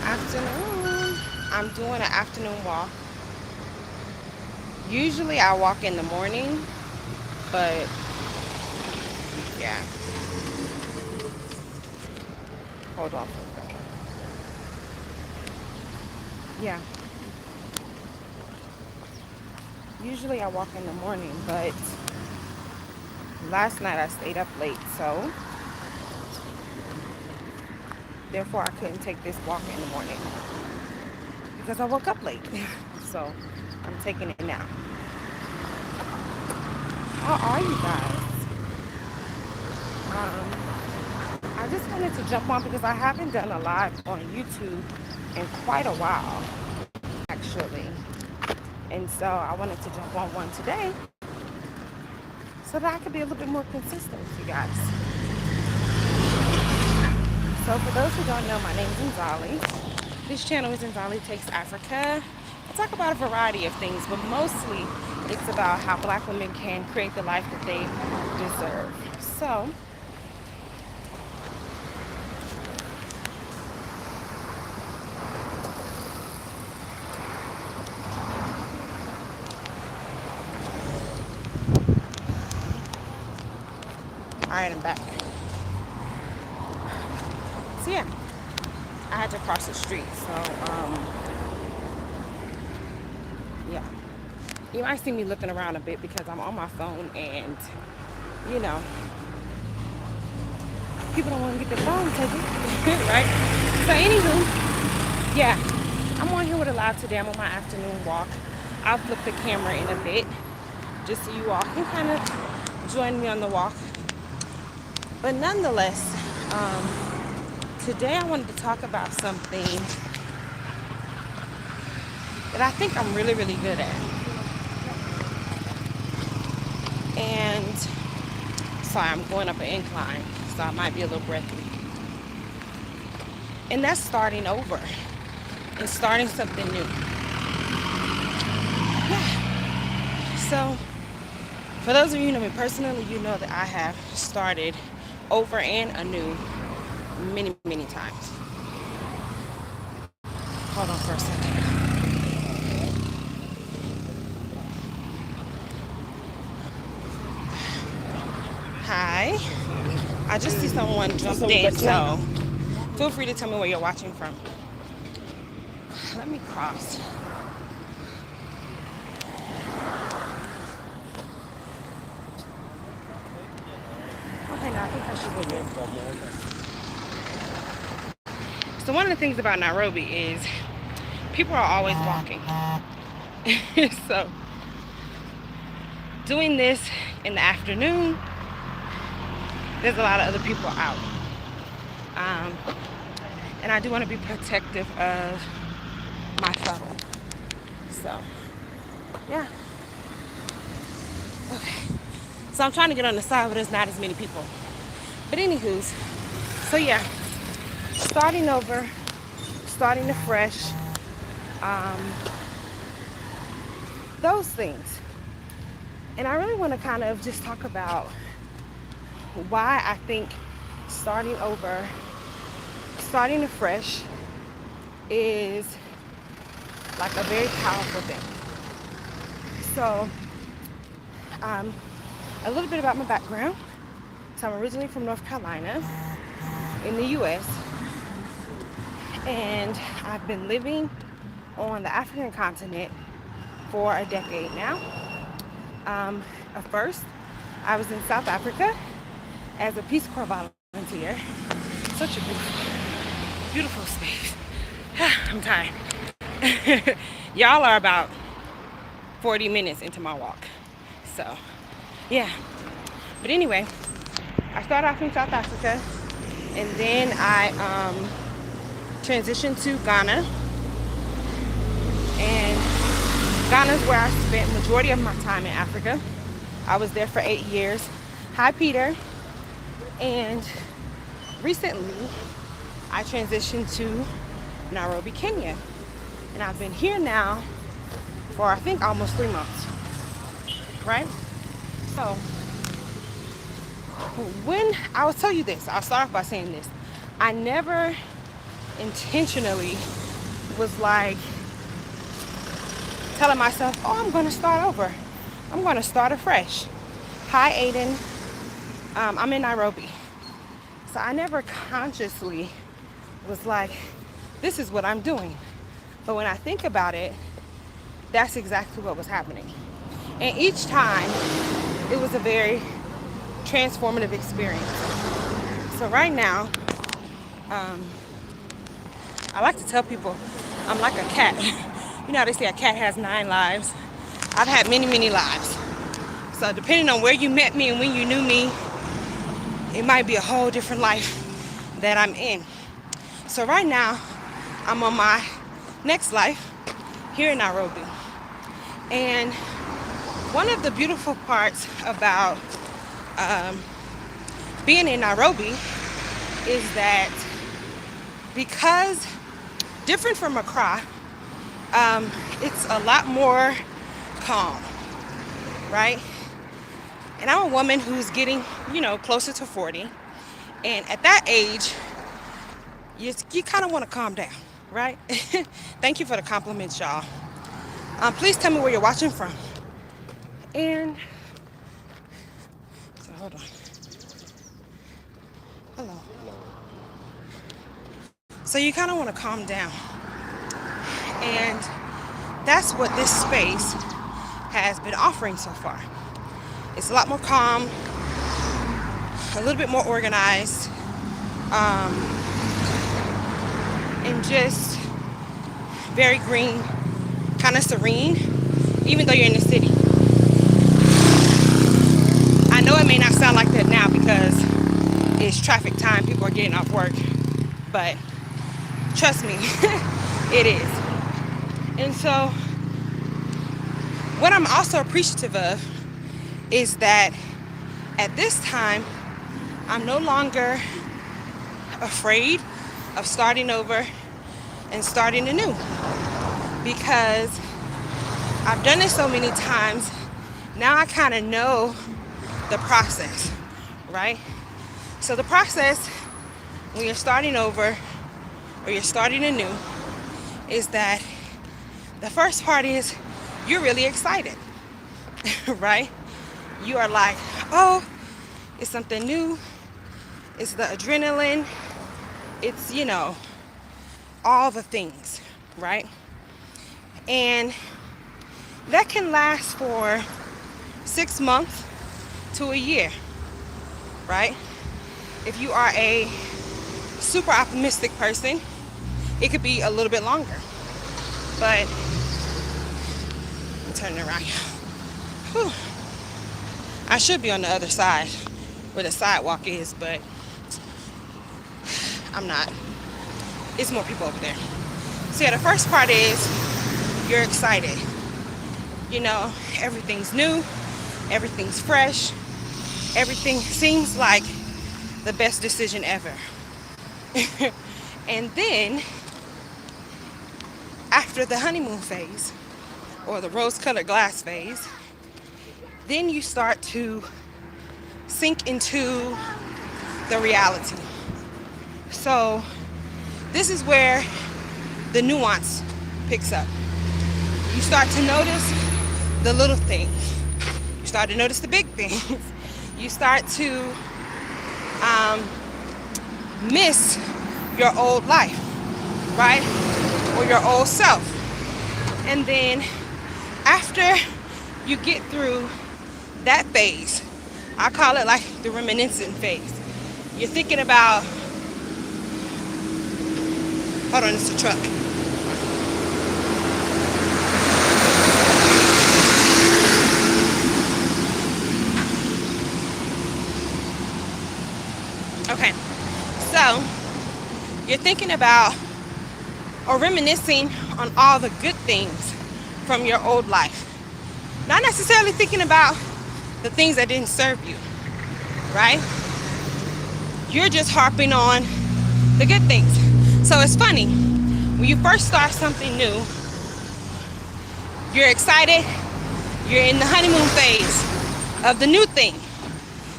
Afternoon. I'm doing an afternoon walk. Usually I walk in the morning, but yeah. Hold on for a second. Yeah. Usually I walk in the morning, but last night I stayed up late, so therefore I couldn't take this walk in the morning because I woke up late. So I'm taking it now. How are you guys? I just wanted to jump on because I haven't done a live on YouTube in quite a while, actually. And so I wanted to jump on one today so that I could be a little bit more consistent with you guys. So for those who don't know, my name is Nzali. This channel is Nzali Takes Africa. I talk about a variety of things, but mostly it's about how black women can create the life that they deserve. So all right, I'm back. So yeah, I had to cross the street. So yeah, you might see me looking around a bit because I'm on my phone, and you know, people don't want to get their phone taken, right? So anywho, yeah, I'm on here with a live today. I'm on my afternoon walk. I'll flip the camera in a bit just so you all can kind of join me on the walk. But nonetheless, today I wanted to talk about something that I think I'm really, really good at. And sorry, I'm going up an incline, so I might be a little breathy. And that's starting over and starting something new. Yeah. So, for those of you who know me personally, you know that I have started over and anew many, many times. Hold on for a second. Hi. I just see someone jumped in, so feel free to tell me where you're watching from. Let me cross. Okay, now I think I should go there. So one of the things about Nairobi is people are always walking. So doing this in the afternoon, there's a lot of other people out. And I do want to be protective of my phone. So, yeah. Okay. So I'm trying to get on the side where there's not as many people. But anywho's, so yeah, starting over, starting afresh, those things. And I really want to kind of just talk about why I think starting over, starting afresh is like a very powerful thing. So, a little bit about my background. So I'm originally from North Carolina in the US, and I've been living on the African continent for a decade now. At first, I was in South Africa as a Peace Corps volunteer. Such a beautiful space. I'm tired. Y'all are about 40 minutes into my walk. So, yeah. But anyway, I started off in South Africa, and then I transitioned to Ghana. And Ghana is where I spent majority of my time in Africa. I was there for 8 years. Hi, Peter. And recently, I transitioned to Nairobi, Kenya. And I've been here now for, I think, almost 3 months. Right? So, when I will tell you this, I'll start off by saying this. I never intentionally was like telling myself, oh, I'm going to start over. I'm going to start afresh. Hi, Aiden. I'm in Nairobi. So I never consciously was like, this is what I'm doing. But when I think about it, that's exactly what was happening. And each time, it was a very transformative experience. So right now, I like to tell people I'm like a cat. You know how they say a cat has 9 lives? I've had many, many lives. So depending on where you met me and when you knew me, it might be a whole different life that I'm in. So right now, I'm on my next life here in Nairobi. And one of the beautiful parts about being in Nairobi is that because different from Accra, it's a lot more calm, right? And I'm a woman who's getting, closer to 40. And at that age, you kind of want to calm down, right? Thank you for the compliments, y'all. Please tell me where you're watching from. And, so hold on. Hello. So you kind of want to calm down. And that's what this space has been offering so far. It's a lot more calm, a little bit more organized, and just very green, kind of serene, even though you're in the city. I know it may not sound like that now because it's traffic time, people are getting off work, but trust me, it is. And so what I'm also appreciative of is that at this time, I'm no longer afraid of starting over and starting anew, because I've done it so many times. Now I kind of know the process, right? So the process when you're starting over or you're starting anew is that the first part is you're really excited, right? You are like, oh, it's something new. It's the adrenaline. It's, all the things, right? And that can last for 6 months to a year, right? If you are a super optimistic person, it could be a little bit longer. But I'm turning around. Whew. I should be on the other side where the sidewalk is, but I'm not. It's more people over there. So yeah, the first part is you're excited. Everything's new, everything's fresh, everything seems like the best decision ever. And then after the honeymoon phase or the rose-colored glass phase, then you start to sink into the reality. So this is where the nuance picks up. You start to notice the little things. You start to notice the big things. You start to miss your old life, right? Or your old self. And then after you get through that phase, I call it like the reminiscent phase. You're thinking about, hold on, it's a truck. Okay, so you're thinking about or reminiscing on all the good things from your old life. Not necessarily thinking about the things that didn't serve you, right? You're just harping on the good things. So it's funny, when you first start something new, you're excited, you're in the honeymoon phase of the new thing.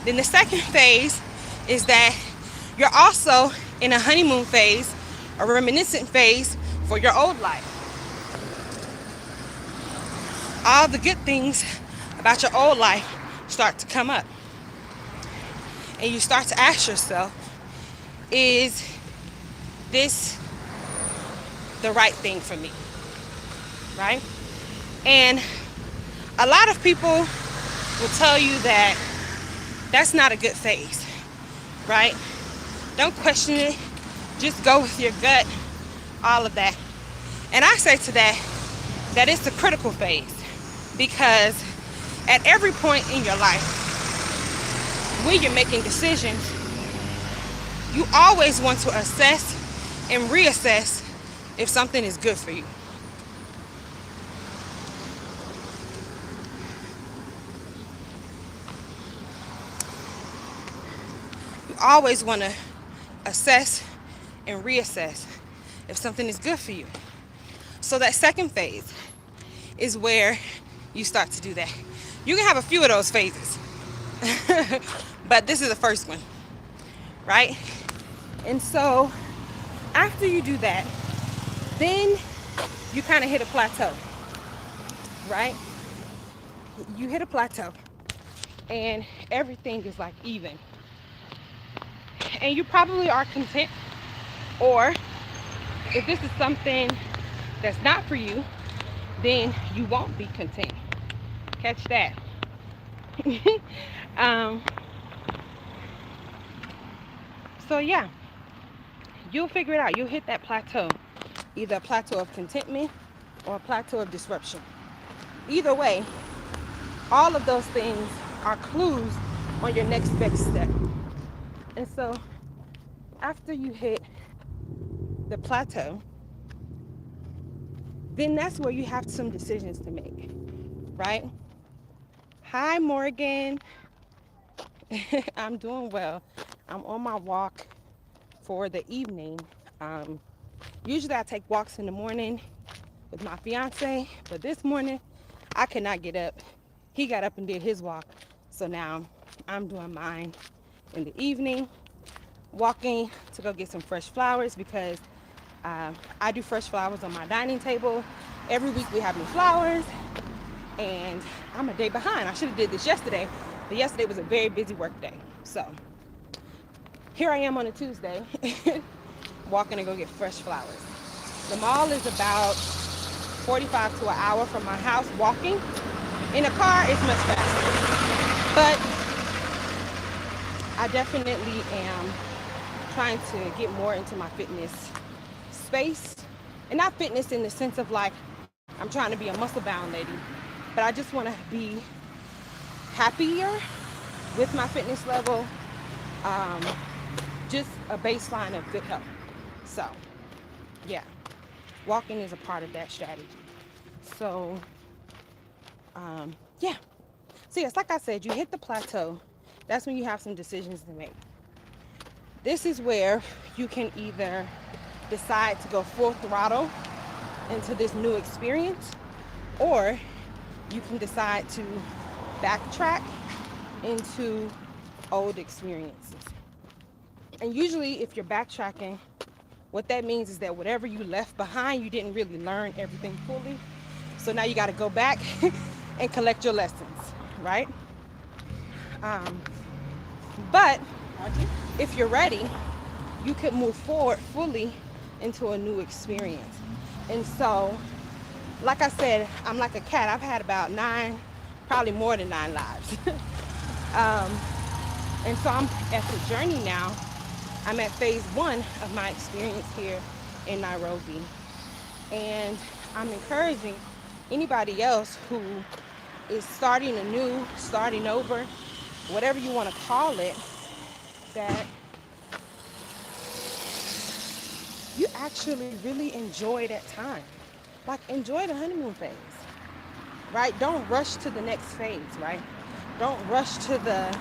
Then the second phase is that you're also in a honeymoon phase a reminiscent phase for your old life. All the good things about your old life start to come up. And you start to ask yourself, is this the right thing for me? Right? And a lot of people will tell you that that's not a good phase, right? Don't question it. Just go with your gut, all of that. And I say to that, that it's the critical phase, because at every point in your life, when you're making decisions, you always want to assess and reassess if something is good for you. You always want to assess and reassess if something is good for you. So that second phase is where you start to do that. You can have a few of those phases, but this is the first one, right? And so after you do that, then you kind of hit a plateau, right? You hit a plateau and everything is like even. And you probably are content, or if this is something that's not for you, then you won't be content. Catch that. um, so yeah, you'll figure it out. You'll hit that plateau, either a plateau of contentment or a plateau of disruption. Either way, all of those things are clues on your next best step. And so after you hit the plateau, then that's where you have some decisions to make, right? Hi, Morgan. I'm doing well. I'm on my walk for the evening. Um, Usually I take walks in the morning with my fiance, but this morning I could not get up. He got up and did his walk. So now I'm doing mine in the evening, walking to go get some fresh flowers, because I do fresh flowers on my dining table. Every week we have new flowers, and I'm a day behind. I should have did this yesterday, but yesterday was a very busy work day. So here I am on a Tuesday, walking to go get fresh flowers. The mall is about 45 to an hour from my house walking. In a car, it's much faster. But I definitely am trying to get more into my fitness space. And not fitness in the sense of like, I'm trying to be a muscle bound lady, but I just want to be happier with my fitness level. Um, just a baseline of good health. So, yeah, walking is a part of that strategy. So, yeah. So, yes, like I said, you hit the plateau. That's when you have some decisions to make. This is where you can either decide to go full throttle into this new experience, or you can decide to backtrack into old experiences. And usually if you're backtracking, what that means is that whatever you left behind, you didn't really learn everything fully. So now you got to go back and collect your lessons, right? Um, but if you're ready, you could move forward fully into a new experience. And so, like I said, I'm like a cat. I've had about 9, probably more than 9 lives. um, and so I'm at the journey now. I'm at phase 1 of my experience here in Nairobi. And I'm encouraging anybody else who is starting anew, starting over, whatever you want to call it, that you actually really enjoy that time. Like, enjoy the honeymoon phase, right? Don't rush to the next phase, right? Don't rush to the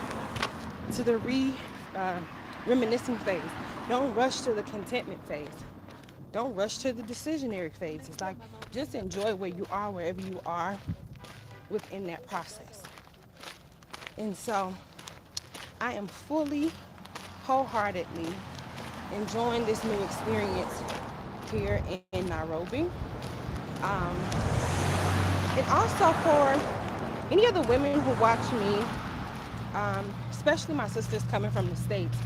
reminiscing phase. Don't rush to the contentment phase. Don't rush to the decisionary phase. It's like, just enjoy where you are, wherever you are within that process. And so I am fully, wholeheartedly enjoying this new experience here in Nairobi. Um, and also for any of the women who watch me, especially my sisters coming from the States,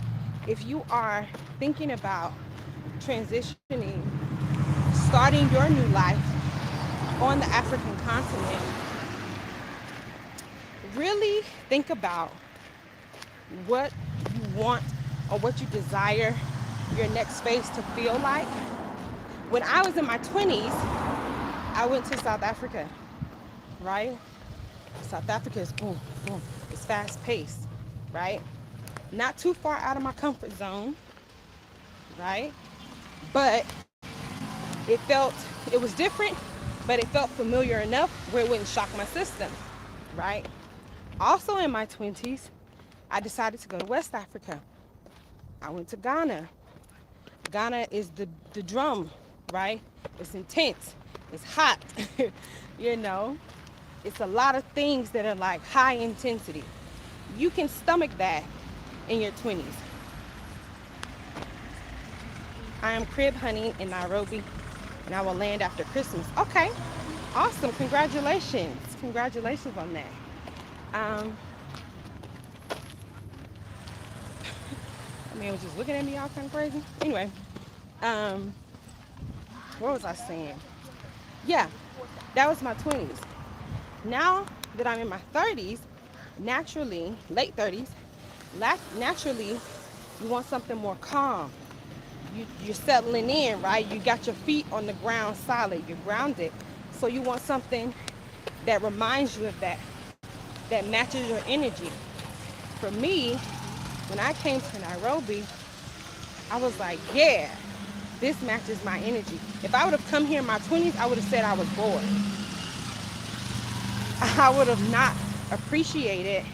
if you are thinking about transitioning, starting your new life on the African continent, really think about what you want or what you desire your next phase to feel like. When I was in my 20s, I went to South Africa, right? South Africa is boom, boom. It's fast paced, right? Not too far out of my comfort zone, right? But it was different, but it felt familiar enough where it wouldn't shock my system, right? Also in my 20s, I decided to go to West Africa. I went to Ghana. Ghana is the drum, right? It's intense. It's hot. you know, it's a lot of things that are like high intensity. You can stomach that in your 20s. I am crib hunting in Nairobi, and I will land after Christmas. Okay, awesome. Congratulations. Congratulations on that. I mean, was just looking at me all kind of crazy. Anyway, what was I saying? Yeah, that was my 20s. Now that I'm in my 30s, naturally, late 30s, naturally, you want something more calm. You're settling in, right? You got your feet on the ground solid. You're grounded. So you want something that reminds you of that matches your energy. For me, when I came to Nairobi, I was like, yeah, this matches my energy. If I would have come here in my 20s, I would have said I was bored. I would have not appreciated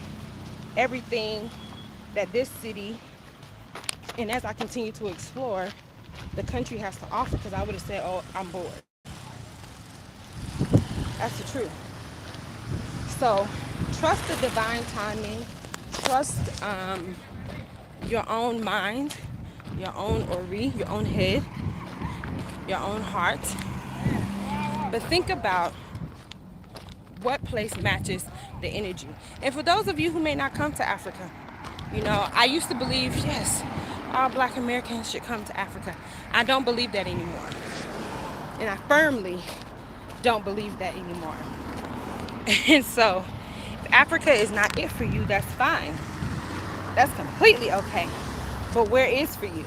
everything that this city, and as I continue to explore, the country has to offer, because I would have said, oh, I'm bored. That's the truth. So trust the divine timing. Trust your own mind, your own ori, your own head, your own heart. But think about what place matches the energy. And for those of you who may not come to Africa, I used to believe, yes, all Black Americans should come to Africa. I don't believe that anymore. And I firmly don't believe that anymore. And so, if Africa is not it for you, that's fine. That's completely okay. But where is for you?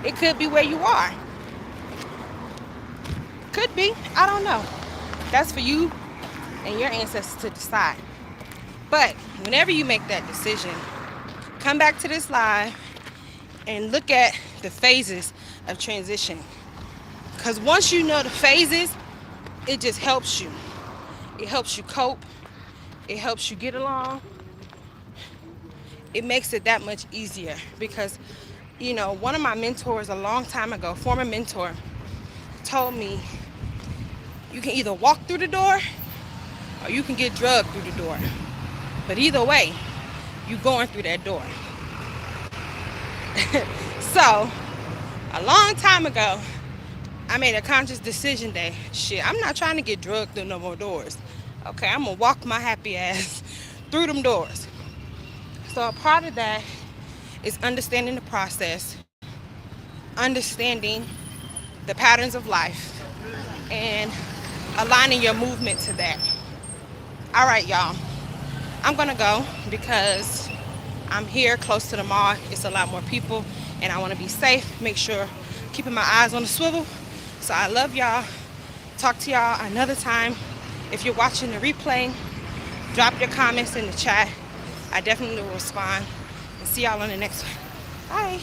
It could be where you are. Could be. I don't know. That's for you and your ancestors to decide. But whenever you make that decision, come back to this live and look at the phases of transition. Because once you know the phases, it just helps you. It helps you cope. It helps you get along. It makes it that much easier. Because, one of my mentors a long time ago, former mentor, told me, you can either walk through the door or you can get drugged through the door. But either way, you going through that door. So, a long time ago, I made a conscious decision that, I'm not trying to get drugged through no more doors. Okay, I'm going to walk my happy ass through them doors. So a part of that is understanding the process, understanding the patterns of life, and aligning your movement to that. All right, y'all. I'm going to go because I'm here close to the mall. It's a lot more people, and I want to be safe. Make sure keeping my eyes on the swivel. So I love y'all. Talk to y'all another time. If you're watching the replay, drop your comments in the chat. I definitely will respond. And see y'all on the next one. Bye.